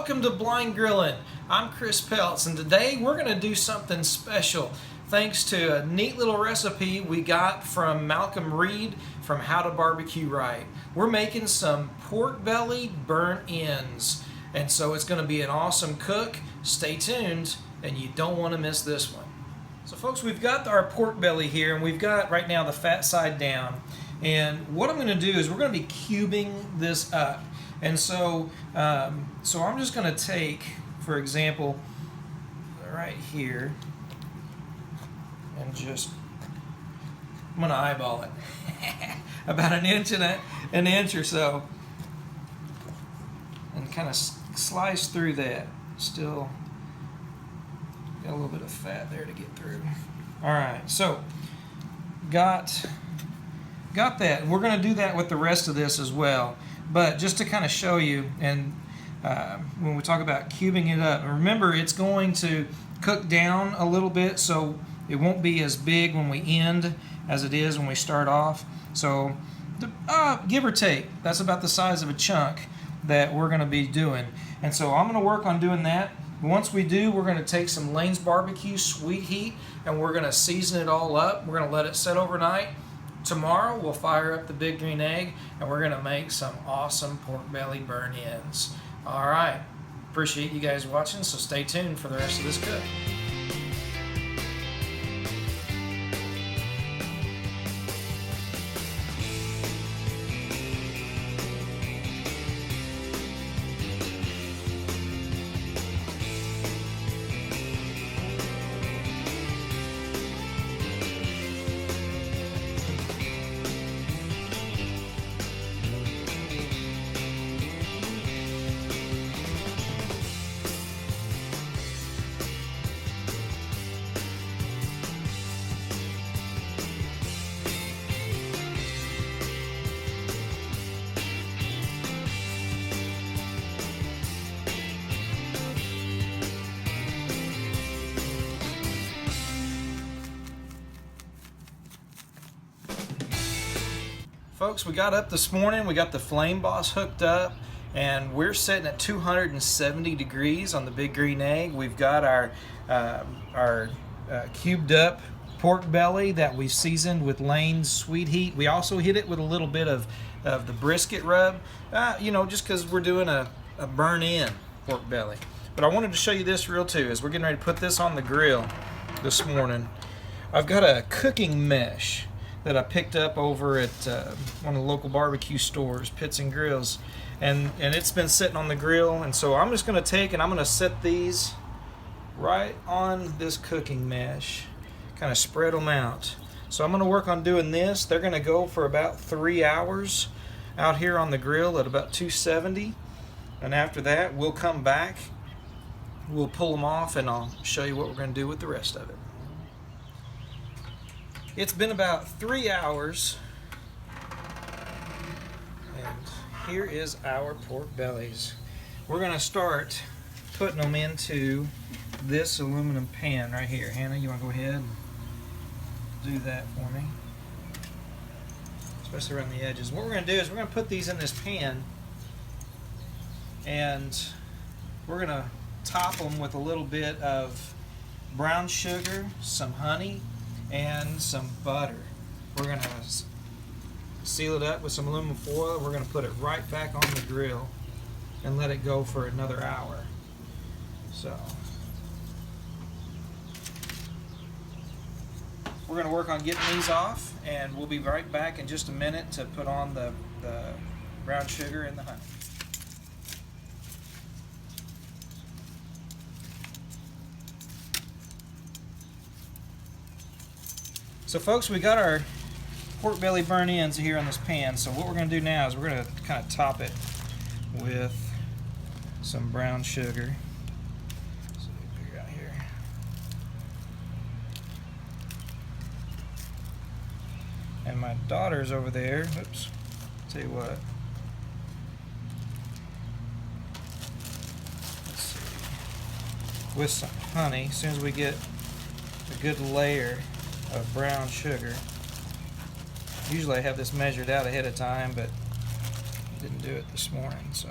Welcome to Blind Grilling. I'm Chris Peltz, and today we're going to do something special thanks to a neat little recipe we got from Malcolm Reed from To Bbq Right. We're making some pork belly burnt ends, and so it's going to be an awesome cook. Stay tuned, and you don't want to miss this one. So folks, we've got our pork belly here, and we've got right now the fat side down. And what I'm going to do is we're going to be cubing this up. And so I'm just going to take, for example, right here, and I'm going to eyeball it about an inch or so, and kind of slice through that. Still got a little bit of fat there to get through. All right, so got that. We're going to do that with the rest of this as well. But just to kind of show you, and when we talk about cubing it up, remember it's going to cook down a little bit, so it won't be as big when we end as it is when we start off. So give or take, that's about the size of a chunk that we're going to be doing. And so I'm going to work on doing that. Once we do, we're going to take some Lane's Barbecue Sweet Heat, and we're going to season it all up. We're going to let it set overnight. Tomorrow we'll fire up the big green egg, and we're going to make some awesome pork belly burnt ends. All right, appreciate you guys watching, so stay tuned for the rest of this cook. Folks, we got up this morning, we got the Flame Boss hooked up, and we're sitting at 270 degrees on the big green egg. We've got our cubed up pork belly that we seasoned with Lane's Sweet Heat. We also hit it with a little bit of the brisket rub, just because we're doing a burn-in pork belly. But I wanted to show you this real too, as we're getting ready to put this on the grill this morning. I've got a cooking mesh that I picked up over at one of the local barbecue stores, Pits and Grills, and it's been sitting on the grill. And so I'm just going to take and I'm going to set these right on this cooking mesh, kind of spread them out. So I'm going to work on doing this. They're going to go for about 3 hours out here on the grill at about 270, and after that we'll come back, we'll pull them off, and I'll show you what we're going to do with the rest of it. It's been about 3 hours, and here is our pork bellies. We're going to start putting them into this aluminum pan right here. Hannah, you want to go ahead and do that for me? Especially around the edges. What we're going to do is we're going to put these in this pan, and we're going to top them with a little bit of brown sugar, some honey, and some butter. We're going to seal it up with some aluminum foil. We're going to put it right back on the grill and let it go for another hour. So we're going to work on getting these off, and we'll be right back in just a minute to put on the brown sugar and the honey. So folks, we got our pork belly burnt ends here on this pan. So what we're going to do now is we're going to kind of top it with some brown sugar. So figure out here. And my daughter's over there. Oops. Tell you what. Let's see. With some honey, as soon as we get a good layer of brown sugar. Usually I have this measured out ahead of time, but didn't do it this morning, so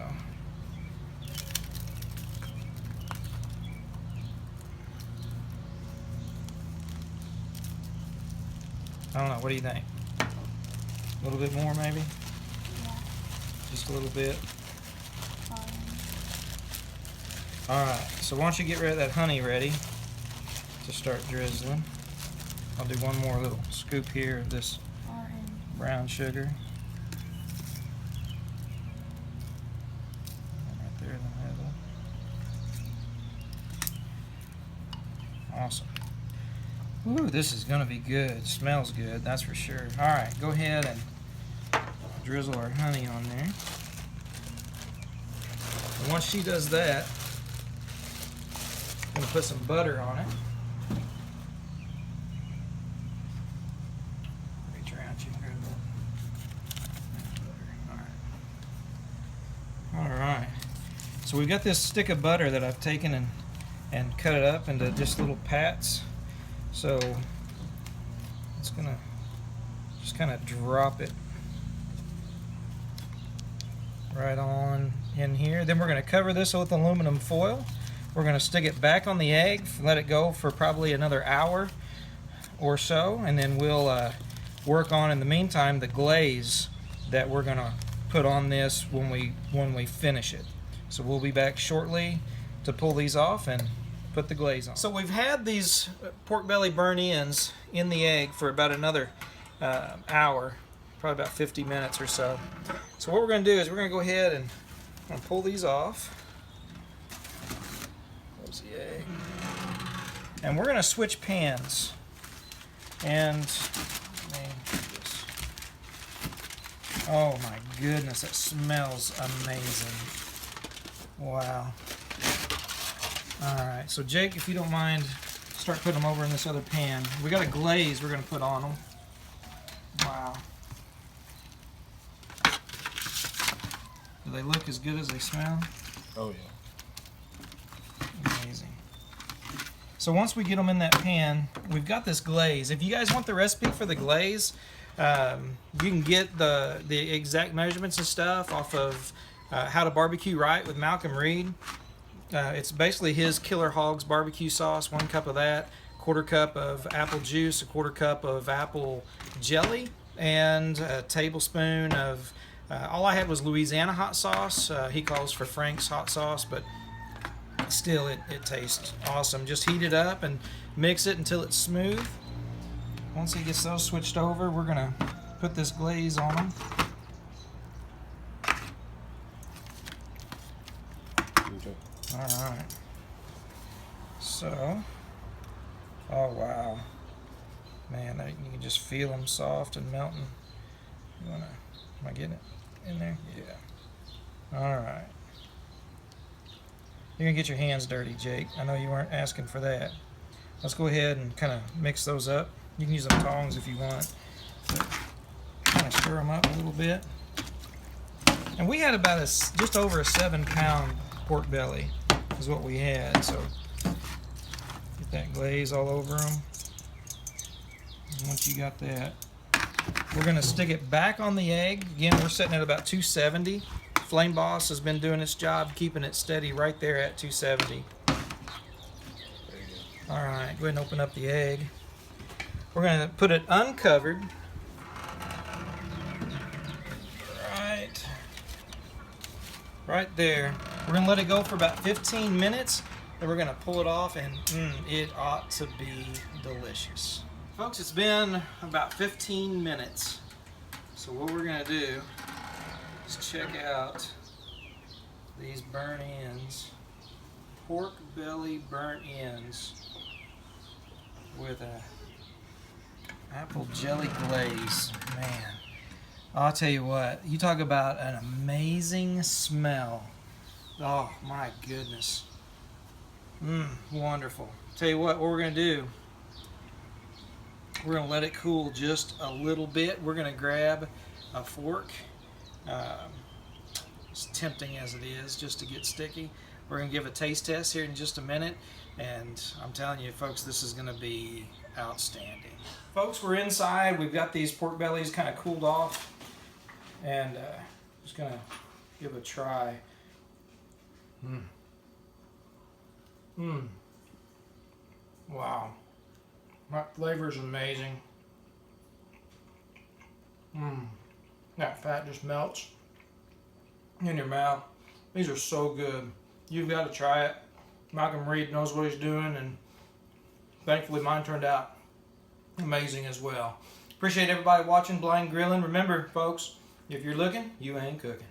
I don't know. What do you think? A little bit more, maybe? Yeah. Just a little bit. Um, Alright, so once you get rid of that honey ready to start drizzling, I'll do one more little scoop here of this brown sugar. Right there in the middle. Awesome. Ooh, this is going to be good. Smells good, that's for sure. Alright, go ahead and drizzle our honey on there. And once she does that, I'm going to put some butter on it. Reach around, you can grab that. Alright. So we've got this stick of butter that I've taken and cut it up into just little pats. So it's gonna just kind of drop it right on in here. Then we're going to cover this with aluminum foil. We're going to stick it back on the egg, let it go for probably another hour or so, and then we'll work on, in the meantime, the glaze that we're going to put on this when we finish it. So we'll be back shortly to pull these off and put the glaze on. So we've had these pork belly burnt ends in the egg for about another hour, probably about 50 minutes or so. So what we're going to do is we're going to go ahead and pull these off. Close the egg. And we're going to switch pans. And oh my goodness, it smells amazing. Wow. Alright, so Jake, if you don't mind, start putting them over in this other pan. We got a glaze we're going to put on them. Wow. Do they look as good as they smell? Oh yeah. Amazing. So once we get them in that pan, we've got this glaze. If you guys want the recipe for the glaze, you can get the exact measurements and stuff off of How to BBQ Right with Malcolm Reed. It's basically his Killer Hogs barbecue sauce, 1 cup of that, 1/4 cup of apple juice, 1/4 cup of apple jelly, and a tablespoon of, all I had was Louisiana hot sauce. He calls for Frank's hot sauce, but still it tastes awesome. Just heat it up and mix it until it's smooth. Once he gets those switched over, we're gonna put this glaze on them. Alright. So, oh wow. Man, you can just feel them soft and melting. Am I getting it in there? Yeah. Alright. You're going to get your hands dirty, Jake. I know you weren't asking for that. Let's go ahead and kind of mix those up. You can use them tongs if you want. But kind of stir them up a little bit. And we had about just over a 7-pound pork belly is what we had. So get that glaze all over them. And once you got that, we're going to stick it back on the egg. Again, we're setting at about 270. Flame Boss has been doing its job keeping it steady right there at 270. Alright, go ahead and open up the egg. We're going to put it uncovered. Right there. We're going to let it go for about 15 minutes. Then we're going to pull it off, and it ought to be delicious. Folks, it's been about 15 minutes. So what we're going to do is check out these burnt ends. Pork belly burnt ends with a apple jelly glaze. Man, I'll tell you what, you talk about an amazing smell. Oh my goodness. Wonderful. Tell you what we're going to do. We're going to let it cool just a little bit. We're going to grab a fork. As tempting as it is just to get sticky. We're going to give a taste test here in just a minute, and I'm telling you folks, this is going to be outstanding. Folks, we're inside. We've got these pork bellies kind of cooled off, and just going to give a try. Wow. That flavor is amazing. That fat just melts in your mouth. These are so good. You've got to try it. Malcolm Reed knows what he's doing, and thankfully mine turned out amazing as well. Appreciate everybody watching Blind Grilling. Remember, folks, if you're looking, you ain't cooking.